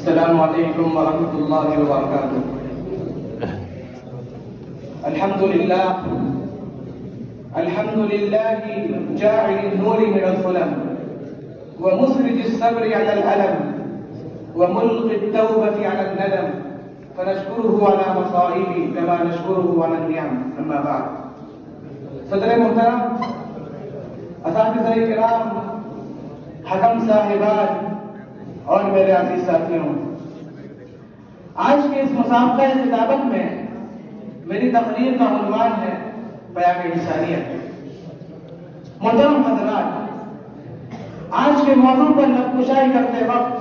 السلام علیکم ورحمۃ اللہ وبرکاتہ۔ الحمد للہ جاعل النور من الظلم ومسرج الصبر على الألم وملقي التوبة على الندم فنشكره على مصائبه كما نشكره على النعم، أما بعد۔ صدر محترم، اساتذہ کرام، حکم صاحبان اور میرے عزیز ساتھیوں، آج کے اس مسابقہ خطابت میں میری تقریر کا عنوان ہے پیام انسانیت۔ محترم حضرات، آج کے موضوع پر نقطۂ کرتے وقت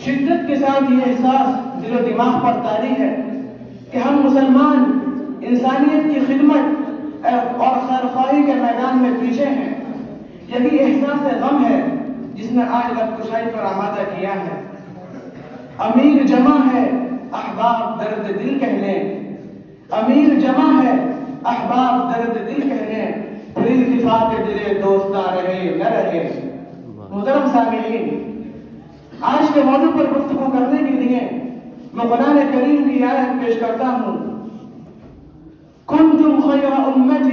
شدت کے ساتھ یہ احساس دل و دماغ پر طاری ہے کہ ہم مسلمان انسانیت کی خدمت اور خیرخواہی کے میدان میں پیچھے ہیں۔ یہی احساس غم ہے جس نے آج نقطۂ پر آمادہ کیا ہے۔ امیر جمع ہے احباب درد دل کہنے، امیر جمع ہے احباب درد دل کہنے، پھر اتفاق دلے دوستاں رہے نہ رہے۔ محترم سامعین، آج کے موضوع پر گفتگو کرنے کے لیے میں قرآن کریم کی آیت پیش کرتا ہوں۔ کنتم خیر امۃ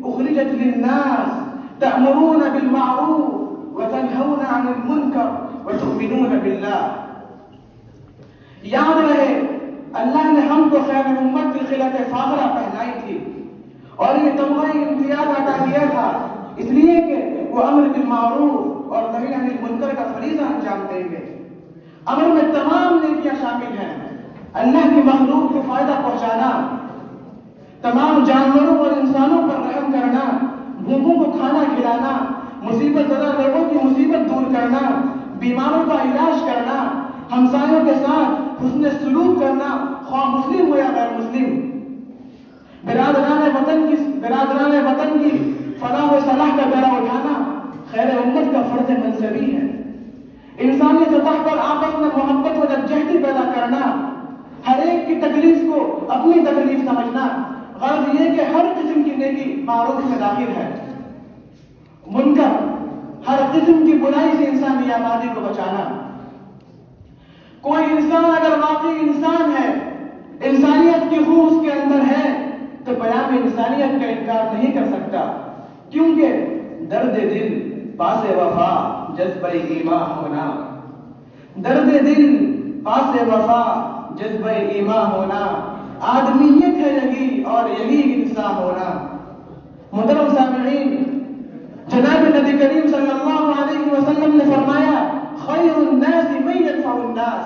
اخرجت للناس تأمرون بالمعروف وتنہون عن المنکر وتؤمنون باللہ۔ یاد رہے، اللہ نے ہم کو خیر امت کی خلعت فاخرہ پہنائی تھی اور یہ تمغہ امتیاز عطا کیا تھا اس لیے کہ وہ امر بالمعروف اور نہی عن المنکر کا فریضہ انجام دیں گے۔ امر میں تمام نیکیاں شامل ہیں، اللہ کی مخلوق کو فائدہ پہنچانا، تمام جانوروں اور انسانوں پر رحم کرنا، بھوکوں کو کھانا کھلانا، مصیبت زدہ لوگوں کی مصیبت دور کرنا، بیماروں کا علاج کرنا، ہمسایوں کے ساتھ حسن سلوک کرنا، خواہ مسلم ہو یا غیر مسلم، برادران وطن کی فلاح و صلاح کا بیڑا اٹھانا خیر امت کا فرض منصبی ہے۔ انسانی سطح پر آپس میں محبت و یکجہتی پیدا کرنا، ہر ایک کی تکلیف کو اپنی تکلیف سمجھنا، غرض یہ کہ ہر قسم کی نیکی معروف میں داخل ہے، منکر ہر قسم کی برائی سے انسانی آبادی کو بچانا۔ کوئی انسان اگر واقعی انسان ہے، انسانیت کی روح اس کے اندر ہے، تو پیام انسانیت کا انکار نہیں کر سکتا، کیونکہ درد دل پاس وفا جذبہ ایمان ہونا، درد دل پاس وفا جذبہ ایمان ہونا، آدمیت ہے یہی اور یہی انسان ہونا۔ محترم سامعین، جناب نبی کریم صلی اللہ علیہ وسلم نے فرمایا خیر الناس من ينفع الناس۔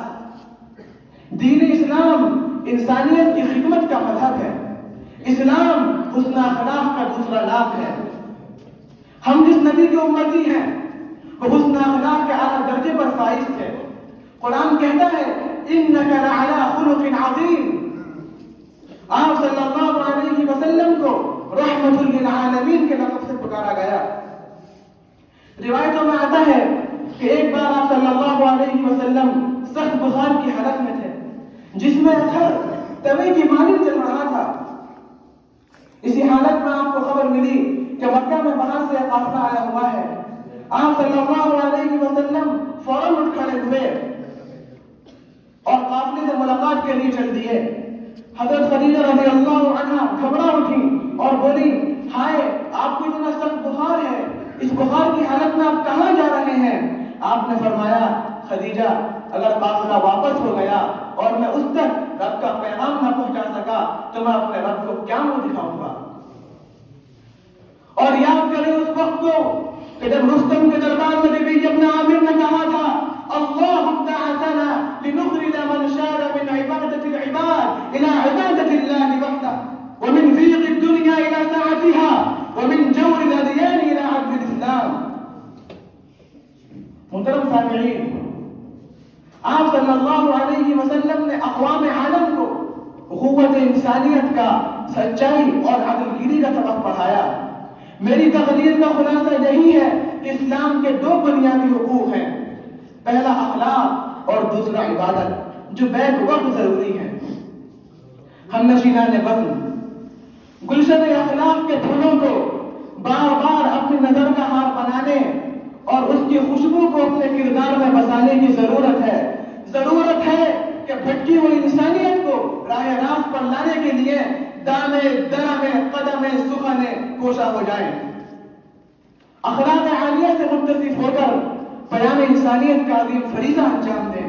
دین اسلام انسانیت کی خدمت کا مذہب ہے، اسلام حسن اخلاق کا دوسرا نام ہے۔ ہم جس نبی کے امتی ہیں وہ حسن اخلاق کے اعلیٰ درجے پر فائز تھے۔ قرآن کہتا ہے انک لعلی خلق عظیم۔ آپ صلی اللہ علیہ وسلم کو رحمت للعالمین کے لقب سے پکارا گیا۔ روایتوں میں آتا ہے کہ ایک بار آپ صلی اللہ علیہ وسلم سخت بخار کی حالت میں تھے، جس میں اثر توے کی مانند چل رہا تھا۔ اسی حالت میں آپ کو خبر ملی کہ مکہ میں باہر سے قافلہ آیا ہوا ہے۔ آپ صلی اللہ علیہ وسلم فوراً اٹھ کھڑے ہوئے اور قافلے سے ملاقات کے لیے چل دیے۔ حضرت خدیجہ رضی اللہ عنہا گھبرا اٹھی اور بولی ہائے، آپ کو اتنا سخت بخار ہے، اس بخار کی حالت میں آپ کہاں جا رہے ہیں؟ آپ نے فرمایا خدیجہ، اگر قافلہ واپس ہو گیا اور میں اس تک رب کا پیغام نہ پہنچا سکا تو میں اپنے رب کو کیا منہ دکھاؤں گا؟ اور یاد کریں اس وقت کو کہ جب رستم کے دربار میں ربیع بن عامر نے کہا تھا اللہم ابتعثنا لنخرج من شار من عبادة العباد الى عبادة اللہ وحدہ ومن ضیق الدنیا الى سعتها ومن جور الادیان الى عدل الاسلام۔ محترم سامعین، آپ صلی اللہ علیہ وسلم نے اقوام عالم کو اخوت انسانیت کا، سچائی اور عدل گیری کا سبق پڑھایا۔ میری تقریر کا خلاصہ یہی ہے کہ اسلام کے دو بنیادی حقوق ہیں، پہلا اخلاق اور دوسرا عبادت، جو بیک وقت ضروری ہے۔ ہم نشینان وطن گلشن اخلاق کے پھولوں کو بار بار اپنی نظر کا ہار بنانے اور اس کی خوشبو کو اپنے کردار میں بسانے کی ضرورت ہے۔ ضرورت کہ وہ انسانیت کو راہ راست پر لانے کے لیے دامے درمے قدمے سخنے کوشاں ہو جائیں، اخلاق عالیہ سے متصف ہو کر پیام انسانیت کا عظیم فریضہ انجام دیں،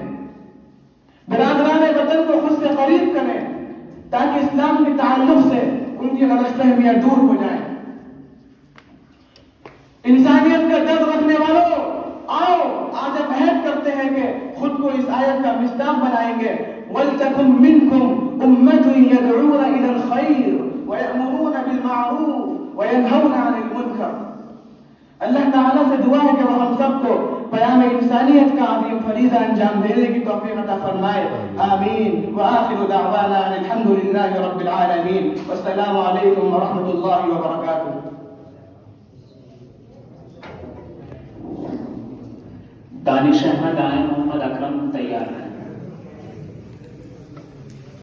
برادران وطن کو خود سے قریب کریں تاکہ اسلام کے تعلق سے ان کی غلط فہمیاں دور ہو جائیں۔ انسانیت کا درد رکھنے والوں، آؤ آج ہم عہد کرتے ہیں کہ خود کو اس آیت کا مصداق بنائیں گے، وَلْتَكُن مِّنكُمْ أُمَّةٌ يَدْعُونَ إِلَى الْخَيْرِ وَيَأْمُرُونَ بِالْمَعْرُوفِ وَيَنْهَوْنَ عَنِ الْمُنكَرِ۔ اللہ تعالیٰ سے دعا ہے کہ وہ ہم سب کو پیام انسانیت کا عظیم فریضہ انجام دینے کی توفیق عطا فرمائے، آمین۔ وآخر دعوانا ان الحمد للہ رب العالمین، والسلام علیکم ورحمۃ اللہ وبرکاتہ۔ دانش احمد آئے محمد اکرم تیار۔